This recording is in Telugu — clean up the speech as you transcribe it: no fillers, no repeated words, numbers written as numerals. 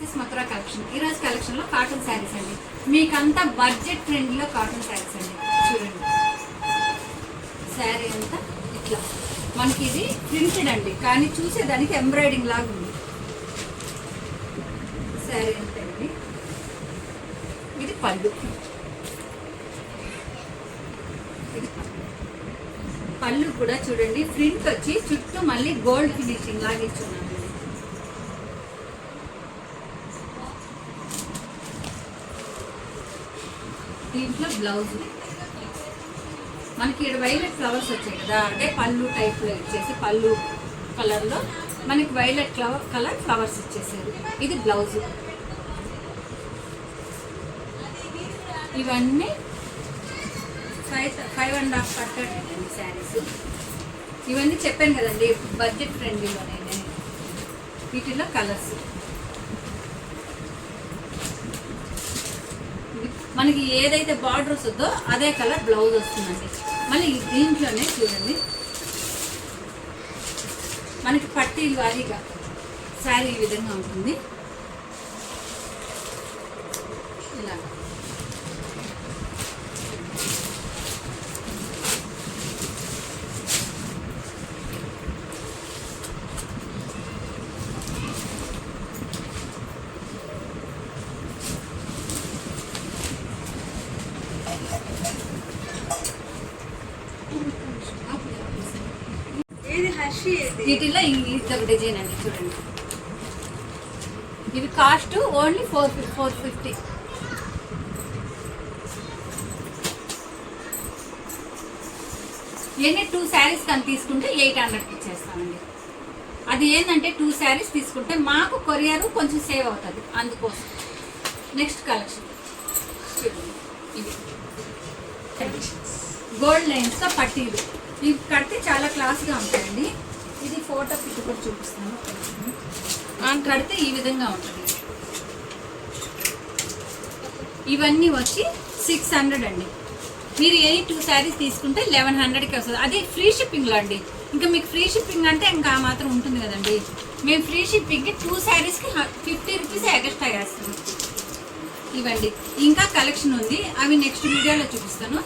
This Mathura collection. ఈరోజు కలెక్షన్లో కాటన్ శారీస్ అండి. మీకంతా బడ్జెట్ ఫ్రెండ్లీలో కాటన్ శారీస్ అండి. చూడండి శారీ అంతా ఇట్లా మనకి ఇది ప్రింటెడ్ అండి, కానీ చూసేదానికి ఎంబ్రాయిడింగ్ లాగా ఉంది. శారీ అంతా అండి. ఇది పళ్ళు. పళ్ళు కూడా చూడండి ప్రింట్ వచ్చి చుట్టూ మళ్ళీ గోల్డ్ ఫినిషింగ్ లాగా ఇచ్చున్నాను. దీంట్లో బ్లౌజ్ మనకి ఇక్కడ వైలెట్ ఫ్లవర్స్ వచ్చాయి కదా, అంటే పళ్ళు టైప్లో ఇచ్చేసి పళ్ళు కలర్లో మనకి వైలెట్ కలర్ ఫ్లవర్స్ ఇచ్చేసారు. ఇది బ్లౌజ్. ఇవన్నీ 5.5 పట్టండి శారీస్. ఇవన్నీ చెప్పాను కదండి బడ్జెట్ ఫ్రెండ్లీలోనే. వీటిలో కలర్స్ మనకి ఏదైతే బార్డర్ వస్తుందో అదే కలర్ బ్లౌజ్ వస్తుందండి. మళ్ళీ దీంట్లోనే చూడండి మనకి పట్టీలు వారీగా శారీ ఈ విధంగా ఉంటుంది. ఇలా వీటిలో ఇంకొక డిజైన్ అండి. చూడండి ఇవి కాస్ట్ ఓన్లీ 450. ఎన్ని 2 శారీస్ కానీ తీసుకుంటే 800కి ఇచ్చేస్తామండి. అది ఏంటంటే 2 శారీస్ తీసుకుంటే మాకు కొరియర్ కొంచెం సేవ్ అవుతుంది, అందుకోసం. నెక్స్ట్ కలెక్షన్ చూడండి. ఇవి గోల్డ్ లైన్స్తో పట్టీలు. ఇవి కడితే చాలా క్లాస్గా ఉంటాయండి. ఇది ఫోటో పిక్ కూడా చూపిస్తాను. కడితే ఈ విధంగా ఉంటుంది. ఇవన్నీ వచ్చి 600 అండి. మీరు ఏ 2 శారీస్ తీసుకుంటే 1100కి వస్తుంది. అది ఫ్రీ షిప్పింగ్లో అండి. ఇంకా మీకు ఫ్రీ షిప్పింగ్ అంటే ఇంకా మాత్రం ఉంటుంది కదండి. మేము ఫ్రీ షిప్పింగ్కి 2 శారీస్కి 50 రూపీస్ ఎక్స్ట్రా వేస్తాము. ఇవ్వండి. ఇంకా కలెక్షన్ ఉంది, అవి నెక్స్ట్ వీడియోలో చూపిస్తాను.